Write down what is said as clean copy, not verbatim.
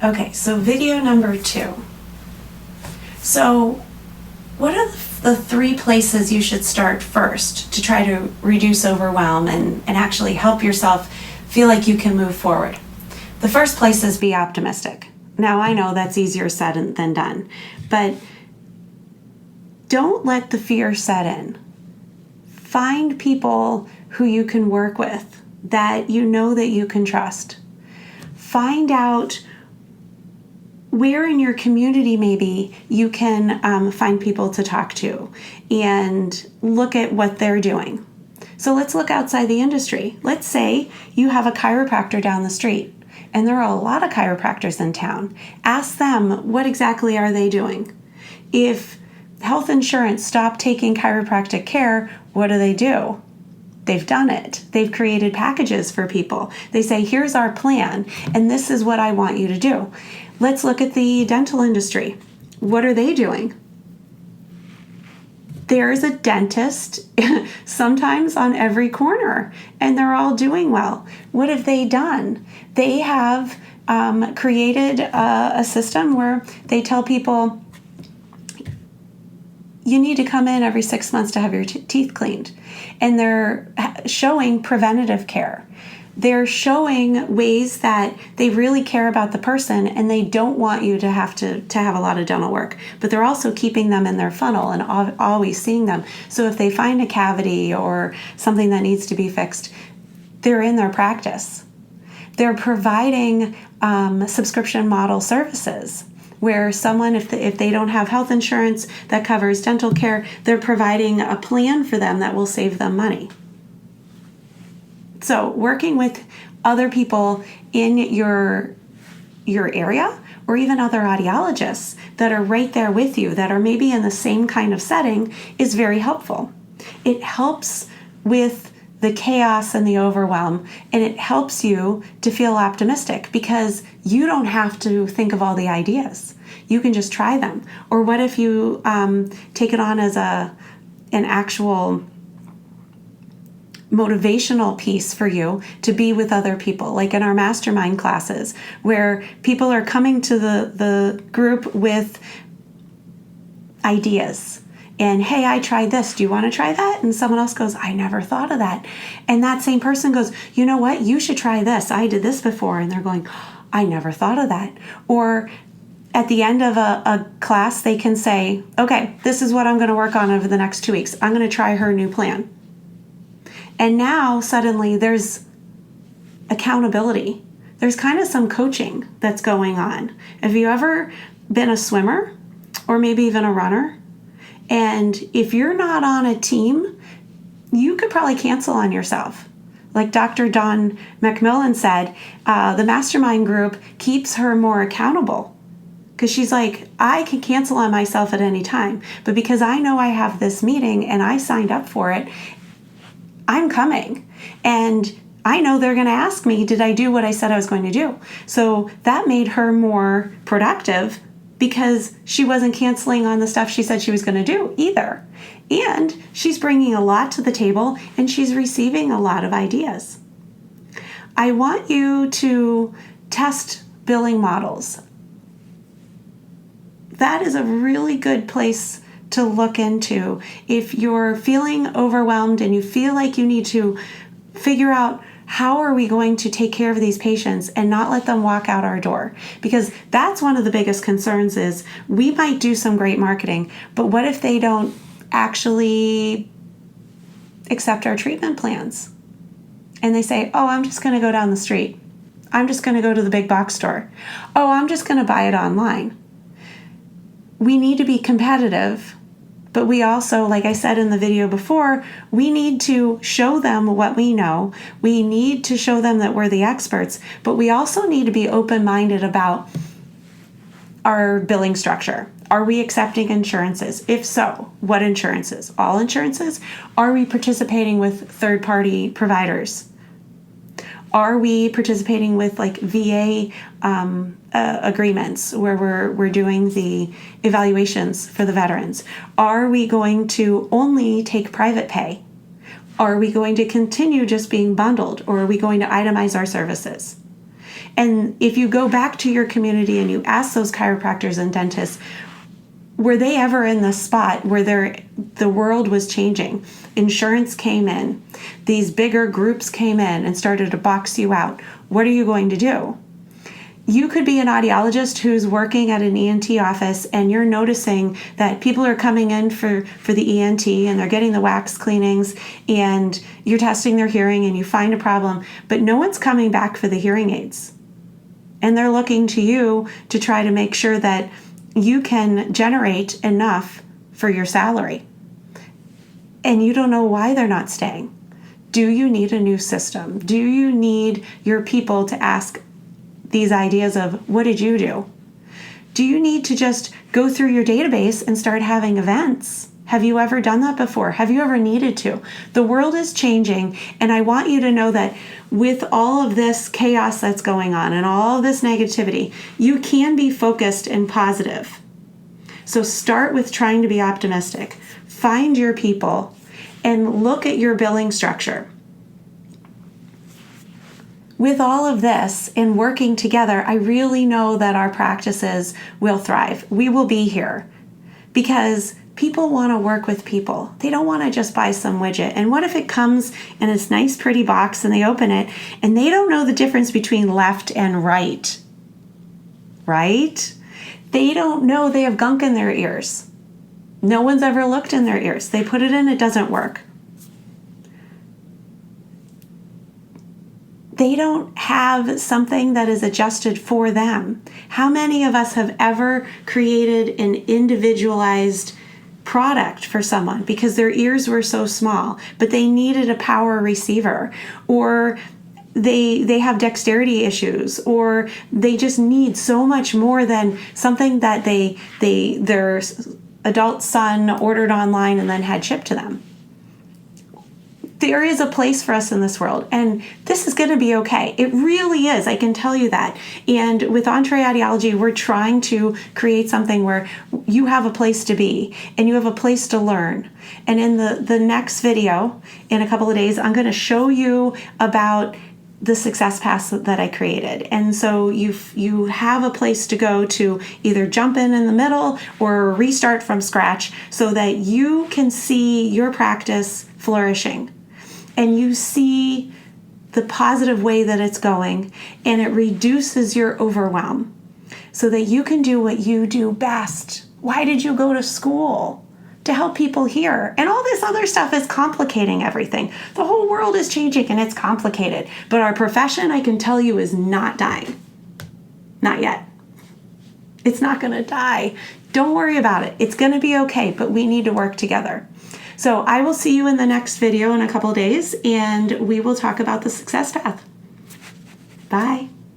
Okay, so video number 2. So what are the 3 places you should start first to try to reduce overwhelm and actually help yourself feel like you can move forward? The first place is be optimistic. Now, I know that's easier said than done, but don't let the fear set in. Find people who you can work with that you know that you can trust. Find out where in your community maybe you can find people to talk to and look at what they're doing. So let's look outside the industry. Let's say you have a chiropractor down the street, and there are a lot of chiropractors in town. Ask them, what exactly are they doing? If health insurance stopped taking chiropractic care, what do? They've done it. They've created packages for people. They say, here's our plan, and this is what I want you to do. Let's look at the dental industry. What are they doing? There's a dentist sometimes on every corner, and they're all doing well. What have they done? They have created a system where they tell people, you need to come in every 6 months to have your teeth cleaned. And they're showing preventative care. They're showing ways that they really care about the person, and they don't want you to have a lot of dental work. But they're also keeping them in their funnel and always seeing them. So if they find a cavity or something that needs to be fixed, they're in their practice. They're providing subscription model services, where someone, if they don't have health insurance that covers dental care, they're providing a plan for them that will save them money. So working with other people in your area, or even other audiologists that are right there with you, that are maybe in the same kind of setting, is very helpful. It helps with the chaos and the overwhelm, and it helps you to feel optimistic because you don't have to think of all the ideas. You can just try them. Or what if you take it on as an actual motivational piece for you to be with other people, like in our mastermind classes, where people are coming to the group with ideas. And, hey, I tried this. Do you want to try that? And someone else goes, I never thought of that. And that same person goes, you know what? You should try this. I did this before. And they're going, I never thought of that. Or at the end of a class, they can say, okay, this is what I'm going to work on over the next 2 weeks. I'm going to try her new plan. And now suddenly there's accountability. There's kind of some coaching that's going on. Have you ever been a swimmer or maybe even a runner? And if you're not on a team, you could probably cancel on yourself. Like Dr. Dawn McMillan said, the mastermind group keeps her more accountable because she's like, I can cancel on myself at any time. But because I know I have this meeting and I signed up for it, I'm coming. And I know they're going to ask me, did I do what I said I was going to do? So that made her more productive because she wasn't canceling on the stuff she said she was going to do either. And she's bringing a lot to the table, and she's receiving a lot of ideas. I want you to test billing models. That is a really good place to look into. If you're feeling overwhelmed and you feel like you need to figure out how are we going to take care of these patients and not let them walk out our door? Because that's one of the biggest concerns is we might do some great marketing, but what if they don't actually accept our treatment plans? And they say, oh, I'm just going to go down the street. I'm just going to go to the big box store. Oh, I'm just going to buy it online. We need to be competitive. But we also, like I said in the video before, we need to show them what we know. We need to show them that we're the experts, but we also need to be open-minded about our billing structure. Are we accepting insurances? If so, what insurances? All insurances? Are we participating with third-party providers? Are we participating with like VA agreements where we're doing the evaluations for the veterans? Are we going to only take private pay? Are we going to continue just being bundled, or are we going to itemize our services? And if you go back to your community and you ask those chiropractors and dentists, were they ever in the spot where the world was changing? Insurance came in. These bigger groups came in and started to box you out. What are you going to do? You could be an audiologist who's working at an ENT office, and you're noticing that people are coming in for the ENT and they're getting the wax cleanings, and you're testing their hearing and you find a problem, but no one's coming back for the hearing aids. And they're looking to you to try to make sure that you can generate enough for your salary. And you don't know why they're not staying. Do you need a new system? Do you need your people to ask these ideas of, what did you do? Do you need to just go through your database and start having events? Have you ever done that before? Have you ever needed to? The world is changing, and I want you to know that with all of this chaos that's going on and all of this negativity, you can be focused and positive. So start with trying to be optimistic. Find your people and look at your billing structure. With all of this and working together, I really know that our practices will thrive. We will be here because people want to work with people. They don't want to just buy some widget. And what if it comes in this nice, pretty box and they open it and they don't know the difference between left and right? Right? They don't know they have gunk in their ears. No one's ever looked in their ears. They put it in, it doesn't work. They don't have something that is adjusted for them. How many of us have ever created an individualized product for someone because their ears were so small, but they needed a power receiver, or they have dexterity issues, or they just need so much more than something that their adult son ordered online and then had shipped to them? There is a place for us in this world, and this is going to be okay. It really is. I can tell you that. And with EntreAudiology, we're trying to create something where you have a place to be and you have a place to learn. And in the next video, in a couple of days, I'm going to show you about the success paths that I created. And so you have a place to go to either jump in the middle or restart from scratch so that you can see your practice flourishing. And you see the positive way that it's going, and it reduces your overwhelm so that you can do what you do best. Why did you go to school? To help people hear. And all this other stuff is complicating everything. The whole world is changing and it's complicated. But our profession, I can tell you, is not dying. Not yet. It's not going to die. Don't worry about it. It's going to be okay, but we need to work together. So I will see you in the next video in a couple days, and we will talk about the success path. Bye.